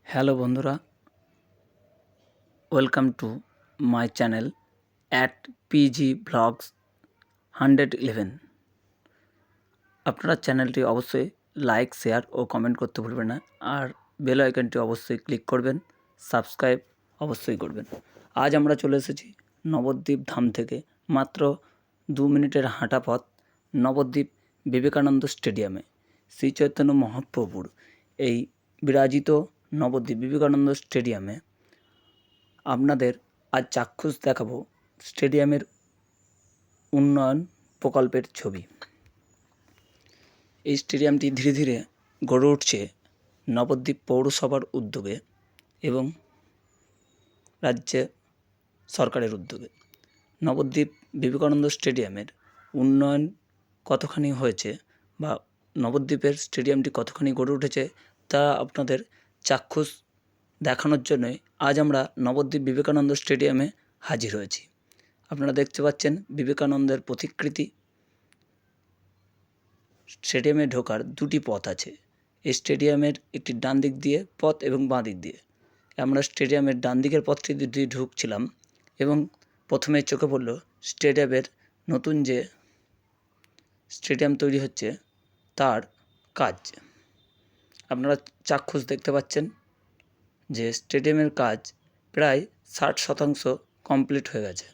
Hello বন্ধুরা, welcome to my channel @PG Vlogs 111। আপনারা চ্যানেলটি অবশ্যই লাইক, শেয়ার ও কমেন্ট করতে ভুলবেন না, আর বেল আইকনটি অবশ্যই ক্লিক করবেন, সাবস্ক্রাইব অবশ্যই করবেন। আজ আমরা চলে এসেছি নবদ্বীপ ধাম থেকে মাত্র 2 মিনিটের হাঁটা পথ নবদ্বীপ বিবেকানন্দ স্টেডিয়ামে শ্রী চৈতন্য মহাপ্রভুর এই বিরাজিত নবদ্বীপ বিবেকানন্দ স্টেডিয়ামে আপনাদের আজ চাক্ষুষ দেখাবো স্টেডিয়ামের উন্নয়ন প্রকল্পের ছবি। এই স্টেডিয়ামটি ধীরে ধীরে গড়ে উঠছে নবদ্বীপ পৌরসভার উদ্যোগে এবং রাজ্য সরকারের উদ্যোগে। নবদ্বীপ বিবেকানন্দ স্টেডিয়ামের উন্নয়ন কতখানি হয়েছে বা নবদ্বীপের স্টেডিয়ামটি কতখানি গড়ে উঠেছে তা আপনাদের চাক্ষুষ দেখানোর জন্যই আজ আমরা নবদ্বীপ বিবেকানন্দ স্টেডিয়ামে হাজির হয়েছি। আপনারা দেখতে পাচ্ছেন বিবেকানন্দের প্রতিকৃতি। স্টেডিয়ামে ঢোকার দুটি পথ আছে। এই স্টেডিয়ামের একটি ডান দিক দিয়ে পথ এবং বাঁ দিক দিয়ে। আমরা স্টেডিয়ামের ডান দিকের পথটি দিয়ে ঢুকছিলাম এবং প্রথমে চোখে পড়ল স্টেডিয়ামের নতুন যে স্টেডিয়াম তৈরি হচ্ছে তার কাজ। আপনারা চাক্ষুষ দেখতে পাচ্ছেন যে স্টেডিয়ামের কাজ প্রায় 60% কমপ্লিট হয়ে গেছে।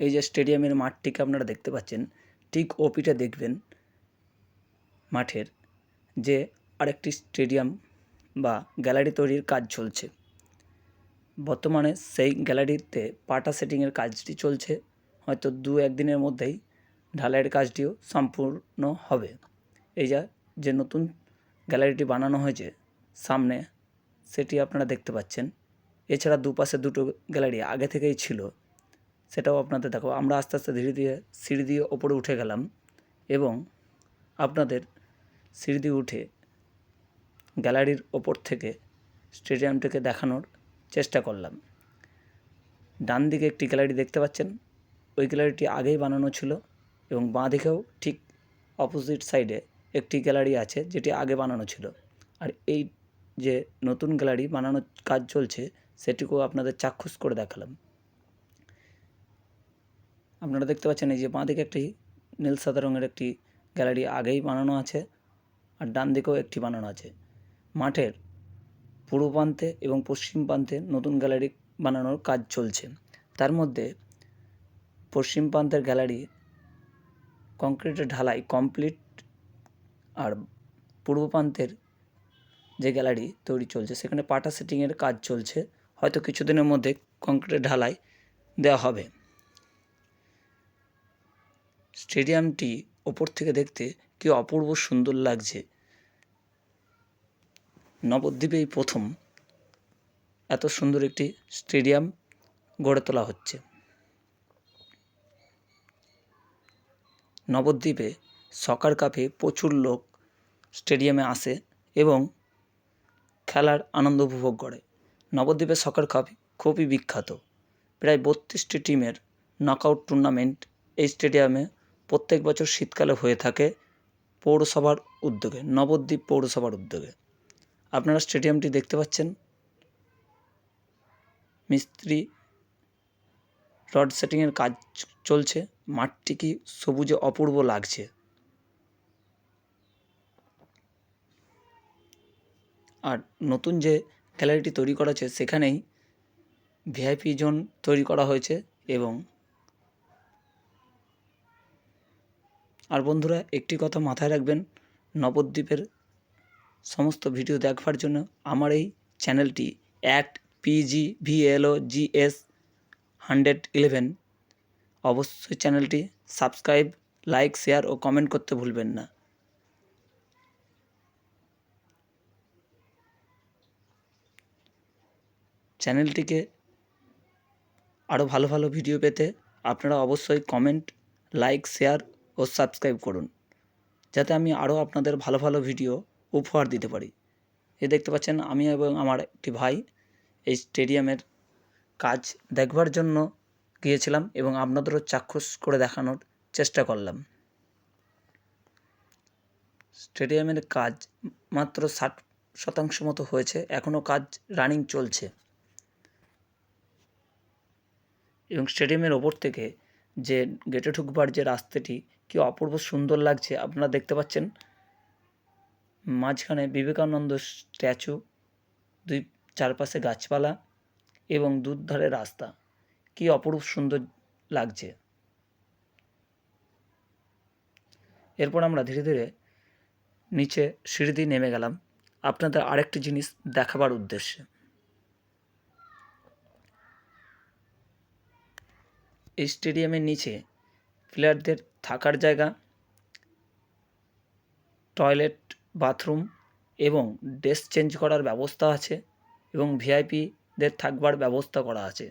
এই যে স্টেডিয়ামের মাঠটিকে আপনারা দেখতে পাচ্ছেন, ঠিক ওপিটা দেখবেন মাঠের যে আরেকটি স্টেডিয়াম বা গ্যালারি তৈরির কাজ চলছে। বর্তমানে সেই গ্যালারিতে পাটা সেটিংয়ের কাজটি চলছে। হয়তো 2-1 দিনের মধ্যেই ঢালাইয়ের কাজটিও সম্পূর্ণ হবে। এই যে নতুন গ্যালারিটি বানানো হয়েছে সামনে, সেটি আপনারা দেখতে পাচ্ছেন। এছাড়া দুপাশে দুটো গ্যালারি আগে থেকেই ছিল, সেটাও আপনাদের দেখাবো। আমরা আস্তে আস্তে ধীরে ধীরে সিঁড়ি দিয়ে ওপরে উঠে গেলাম এবং আপনাদের সিঁড়ি দিয়ে উঠে গ্যালারির ওপর থেকে স্টেডিয়ামটাকে দেখানোর চেষ্টা করলাম। ডান দিকে একটি গ্যালারি দেখতে পাচ্ছেন, ওই গ্যালারিটি আগেই বানানো ছিল এবং বাঁ দিকেও ঠিক অপোজিট সাইডে একটি গ্যালারি আছে যেটি আগে বানানো ছিল। আর এই যে নতুন গ্যালারি বানানোর কাজ চলছে সেটিকেও আপনাদের চাক্ষুষ করে দেখালাম। আপনারা দেখতে পাচ্ছেন এই যে বাঁ দিকে একটি নীল সাদা রঙের একটি গ্যালারি আগেই বানানো আছে, আর ডান দিকেও একটি বানানো আছে। মাঠের পূর্ব প্রান্তে এবং পশ্চিম প্রান্তে নতুন গ্যালারি বানানোর কাজ চলছে। তার মধ্যে পশ্চিম প্রান্তের গ্যালারি কংক্রিটের ঢালাই কমপ্লিট, আর পূর্ব প্রান্তের যে গ্যালারি তৈরি চলছে সেখানে পাটা সেটিংয়ের কাজ চলছে। হয়তো কিছুদিনের মধ্যে কংক্রিটের ঢালাই দেওয়া হবে। স্টেডিয়ামটি ওপর থেকে দেখতে কি অপূর্ব সুন্দর লাগছে। নবদ্বীপেই প্রথম এত সুন্দর একটি স্টেডিয়াম গড়ে তোলা হচ্ছে। নবদ্বীপে সকার কাপে প্রচুর লোক স্টেডিয়ামে আসে এবং খেলার আনন্দ উপভোগ করে। নবদ্বীপের সকার কাপ খুবই বিখ্যাত। প্রায় 32টি টিমের নকআউট টুর্নামেন্ট এই স্টেডিয়ামে প্রত্যেক বছর শীতকালে হয়ে থাকে পৌরসভার উদ্যোগে, নবদ্বীপ পৌরসভার উদ্যোগে। আপনারা স্টেডিয়ামটি দেখতে পাচ্ছেন, মিস্ত্রি রড সেটিংয়ের কাজ চলছে। মাঠটি কি সবুজে অপূর্ব লাগছে। আর নতুন যে গ্যালারিটি তৈরি করা হয়েছে সেখানেই ভিআইপি জোন তৈরি করা হয়েছে। এবং আর বন্ধুরা, একটি কথা মাথায় রাখবেন, নবদ্বীপের সমস্ত ভিডিও দেখবার জন্য আমার এই চ্যানেলটি @PGVLOGS 111 অবশ্যই চ্যানেলটি সাবস্ক্রাইব, লাইক, শেয়ার ও কমেন্ট করতে ভুলবেন না। চ্যানেলটিকে আরও ভালো ভালো ভিডিও পেতে আপনারা অবশ্যই কমেন্ট, লাইক, শেয়ার ও সাবস্ক্রাইব করুন, যাতে আমি আরও আপনাদের ভালো ভালো ভিডিও উপহার দিতে পারি। দেখতে পাচ্ছেন আমি এবং আমার একটি ভাই এই স্টেডিয়ামের কাজ দেখবার জন্য গিয়েছিলাম এবং আপনাদেরও চাক্ষুষ করে দেখানোর চেষ্টা করলাম। স্টেডিয়ামের কাজ মাত্র শতাংশ মতো হয়েছে, এখনও কাজ রানিং চলছে। এবং স্টেডিয়ামের ওপর থেকে যে গেটে ঢুকবার যে রাস্তাটি কি অপূর্ব সুন্দর লাগছে। আপনারা দেখতে পাচ্ছেন মাঝখানে বিবেকানন্দ স্ট্যাচু, দুই চারপাশে গাছপালা এবং দুধারে রাস্তা, কি অপরূপ সুন্দর লাগছে। এরপর আমরা ধীরে ধীরে নিচে সিঁড়ি দিয়ে নেমে গেলাম আপনাদের আরেকটি জিনিস দেখাবার উদ্দেশ্যে। এই স্টেডিয়ামের নিচে প্লেয়ারদের থাকার জায়গা, টয়লেট, বাথরুম এবং ড্রেস চেঞ্জ করার ব্যবস্থা আছে এবং ভিআইপিদের থাকবার ব্যবস্থা করা আছে।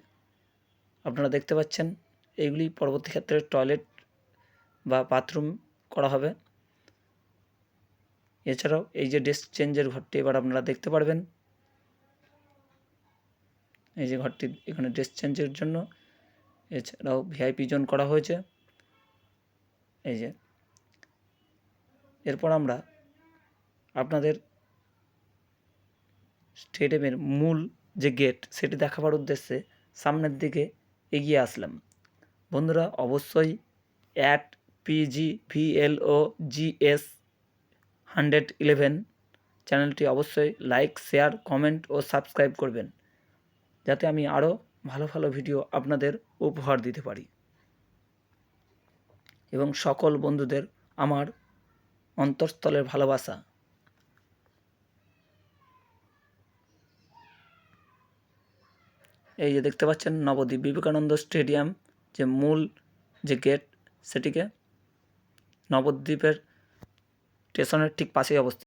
আপনারা দেখতে পাচ্ছেন এইগুলি পরবর্তী ক্ষেত্রে টয়লেট বা বাথরুম করা হবে। এছাড়াও এই যে ড্রেস চেঞ্জের ঘরটি এবার আপনারা দেখতে পারবেন। এই যে ঘরটি, এখানে ড্রেস চেঞ্জের জন্য এছাড়াও ভিআইপি জোন করা হয়েছে। এই যে এরপর আমরা আপনাদের স্টেডিয়ামের মূল যে গেট সেটি দেখাবার উদ্দেশ্যে সামনের দিকে এগিয়ে আসলাম। বন্ধুরা অবশ্যই @PGVLOGS111 চ্যানেলটি অবশ্যই লাইক, শেয়ার, কমেন্ট ও সাবস্ক্রাইব করবেন, যাতে আমি আরও ভালো ভালো ভিডিও আপনাদের উপহার দিতে পারি। এবং সকল বন্ধুদের আমার অন্তঃস্থলের ভালোবাসা। এই যে দেখতে পাচ্ছেন নবদ্বীপ বিবেকানন্দ স্টেডিয়াম যে মূল যে গেট, সেটিকে নবদ্বীপের স্টেশনের ঠিক পাশেই অবস্থিত।